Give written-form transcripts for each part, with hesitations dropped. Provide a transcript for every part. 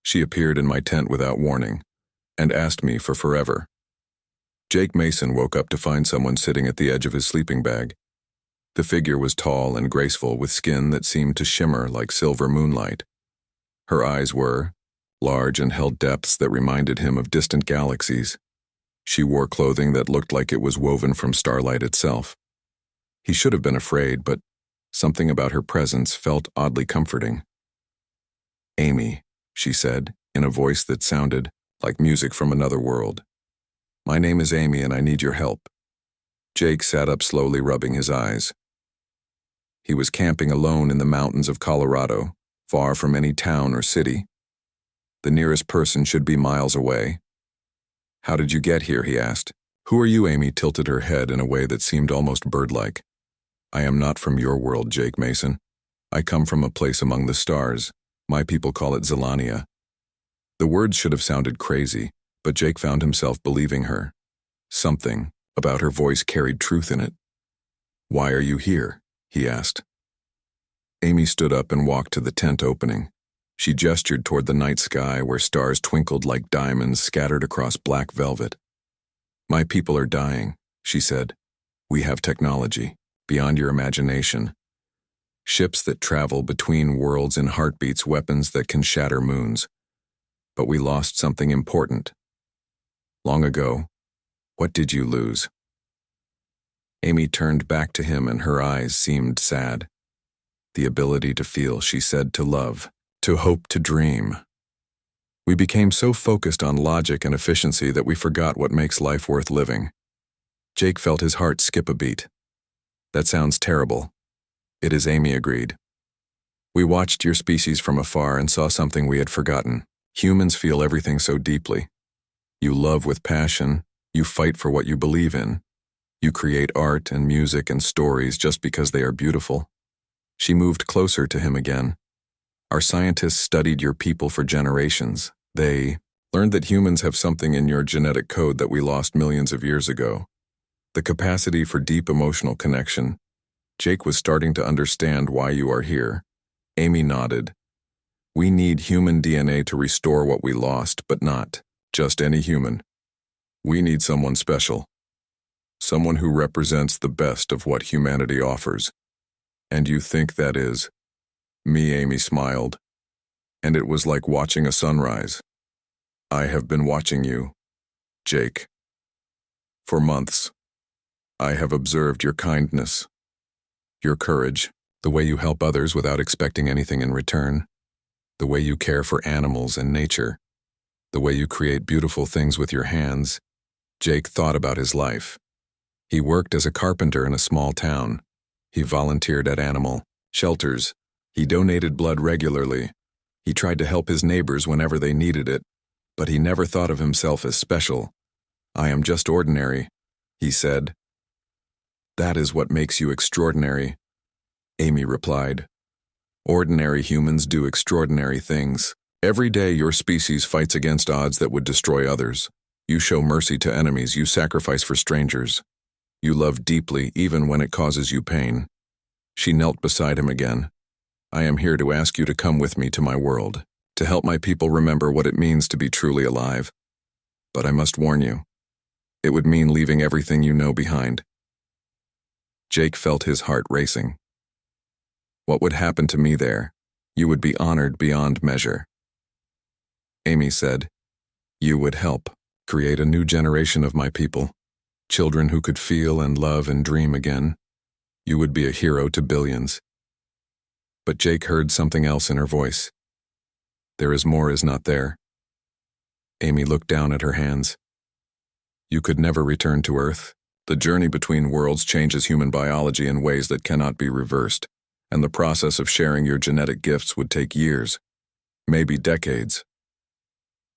She appeared in my tent without warning and asked me for forever. Jake Mason woke up to find someone sitting at the edge of his sleeping bag. The figure was tall and graceful with skin that seemed to shimmer like silver moonlight. Her eyes were large and held depths that reminded him of distant galaxies. She wore clothing that looked like it was woven from starlight itself. He should have been afraid, but something about her presence felt oddly comforting. "Amy," she said, in a voice that sounded like music from another world. "My name is Amy and I need your help." Jake sat up slowly, rubbing his eyes. He was camping alone in the mountains of Colorado, far from any town or city. The nearest person should be miles away. "How did you get here?" he asked. "Who are you?" Amy tilted her head in a way that seemed almost bird-like. "I am not from your world, Jake Mason. I come from a place among the stars. My people call it Zelania." The words should have sounded crazy, but Jake found himself believing her. Something about her voice carried truth in it. "Why are you here?" he asked. Amy stood up and walked to the tent opening. She gestured toward the night sky where stars twinkled like diamonds scattered across black velvet. "My people are dying," she said. "We have technology, beyond your imagination. Ships that travel between worlds in heartbeats, weapons that can shatter moons. But we lost something important. Long ago, what did you lose?" Amy turned back to him and her eyes seemed sad. "The ability to feel," she said, "to love, to hope, to dream. We became so focused on logic and efficiency that we forgot what makes life worth living." Jake felt his heart skip a beat. "That sounds terrible." "It is," Amy agreed. "We watched your species from afar and saw something we had forgotten. Humans feel everything so deeply. You love with passion, you fight for what you believe in. You create art and music and stories just because they are beautiful." She moved closer to him again. "Our scientists studied your people for generations. They learned that humans have something in your genetic code that we lost millions of years ago. The capacity for deep emotional connection. Jake was starting to understand why you are here." Amy nodded. "We need human DNA to restore what we lost, but not just any human. We need someone special. Someone who represents the best of what humanity offers." "And you think that is me?" Amy smiled, and it was like watching a sunrise. "I have been watching you, Jake. For months. I have observed your kindness, your courage, the way you help others without expecting anything in return, the way you care for animals and nature, the way you create beautiful things with your hands." Jake thought about his life. He worked as a carpenter in a small town. He volunteered at animal shelters. He donated blood regularly. He tried to help his neighbors whenever they needed it, but he never thought of himself as special. "I am just ordinary," he said. "That is what makes you extraordinary," Amy replied. "Ordinary humans do extraordinary things. Every day your species fights against odds that would destroy others. You show mercy to enemies, you sacrifice for strangers. You love deeply even when it causes you pain." She knelt beside him again. "I am here to ask you to come with me to my world, to help my people remember what it means to be truly alive. But I must warn you, it would mean leaving everything you know behind." Jake felt his heart racing. "What would happen to me there? You would be honored beyond measure." Amy said, "You would help create a new generation of my people. Children who could feel and love and dream again. You would be a hero to billions." But Jake heard something else in her voice. "There is more, is not there?" Amy looked down at her hands. "You could never return to Earth. The journey between worlds changes human biology in ways that cannot be reversed, and the process of sharing your genetic gifts would take years, maybe decades.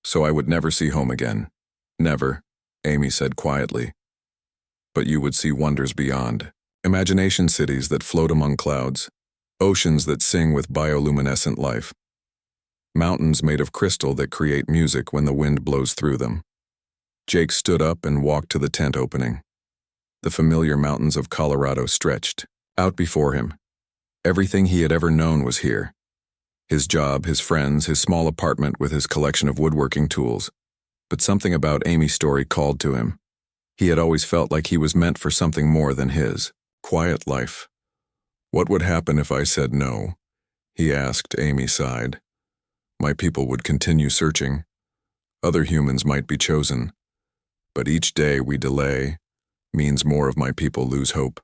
So I would never see home again. Never," Amy said quietly. "But you would see wonders beyond. Imagination cities that float among clouds. Oceans that sing with bioluminescent life. Mountains made of crystal that create music when the wind blows through them." Jake stood up and walked to the tent opening. The familiar mountains of Colorado stretched out before him. Everything he had ever known was here. His job, his friends, his small apartment with his collection of woodworking tools. But something about Amy's story called to him. He had always felt like he was meant for something more than his quiet life. What would happen if I said no? He asked. Amy sighed. My people would continue searching. Other humans might be chosen. But each day we delay means more of my people lose hope.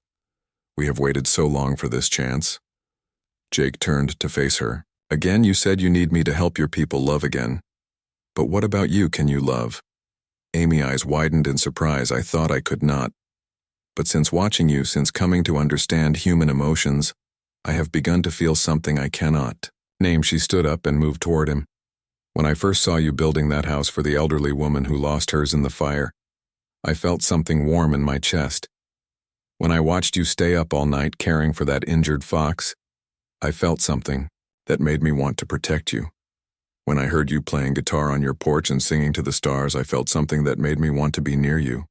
We have waited so long for this chance. Jake turned to face her. Again, you said you need me to help your people love again. But what about you? Can you love? Amy's eyes widened in surprise. I thought I could not. But since watching you, since coming to understand human emotions, I have begun to feel something I cannot name. She stood up and moved toward him. When I first saw you building that house for the elderly woman who lost hers in the fire, I felt something warm in my chest. When I watched you stay up all night caring for that injured fox, I felt something that made me want to protect you. When I heard you playing guitar on your porch and singing to the stars, I felt something that made me want to be near you.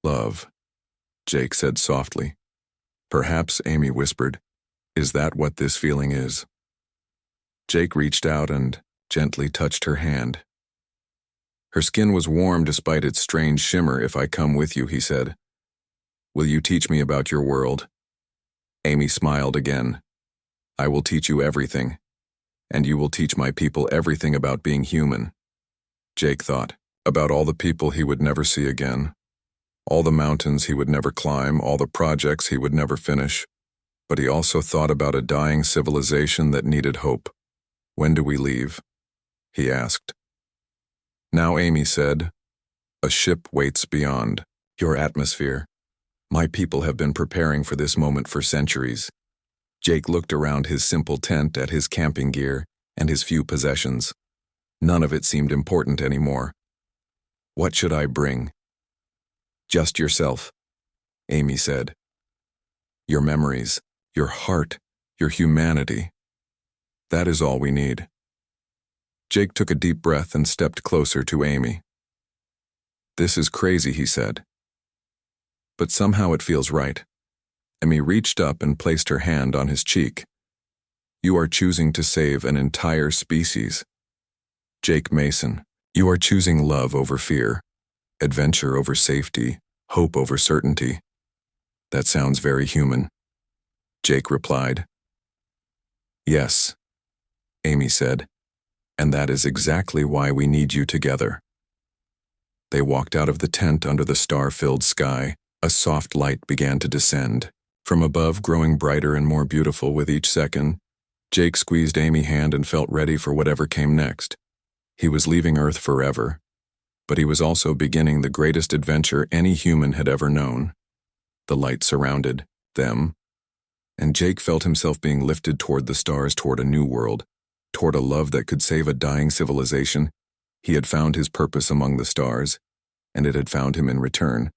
Love, Jake said softly. Perhaps, Amy whispered. Is that what this feeling is? Jake reached out and gently touched her hand. Her skin was warm despite its strange shimmer. If I come with you, he said. Will you teach me about your world? Amy smiled again. I will teach you everything, and you will teach my people everything about being human. Jake thought about all the people he would never see again, all the mountains he would never climb, all the projects he would never finish. But he also thought about a dying civilization that needed hope. When do we leave? He asked. Now, Amy said, a ship waits beyond your atmosphere. My people have been preparing for this moment for centuries. Jake looked around his simple tent at his camping gear and his few possessions. None of it seemed important anymore. What should I bring? Just yourself, Amy said. Your memories, your heart, your humanity. That is all we need. Jake took a deep breath and stepped closer to Amy. This is crazy, he said. But somehow it feels right. Amy reached up and placed her hand on his cheek. You are choosing to save an entire species. Jake Mason, you are choosing love over fear, adventure over safety, hope over certainty. That sounds very human. Jake replied. Yes, Amy said, and that is exactly why we need you together. They walked out of the tent under the star-filled sky. A soft light began to descend, from above growing brighter and more beautiful with each second. Jake squeezed Amy's hand and felt ready for whatever came next. He was leaving Earth forever, but he was also beginning the greatest adventure any human had ever known. The light surrounded them, and Jake felt himself being lifted toward the stars, toward a new world, toward a love that could save a dying civilization. He had found his purpose among the stars, and it had found him in return.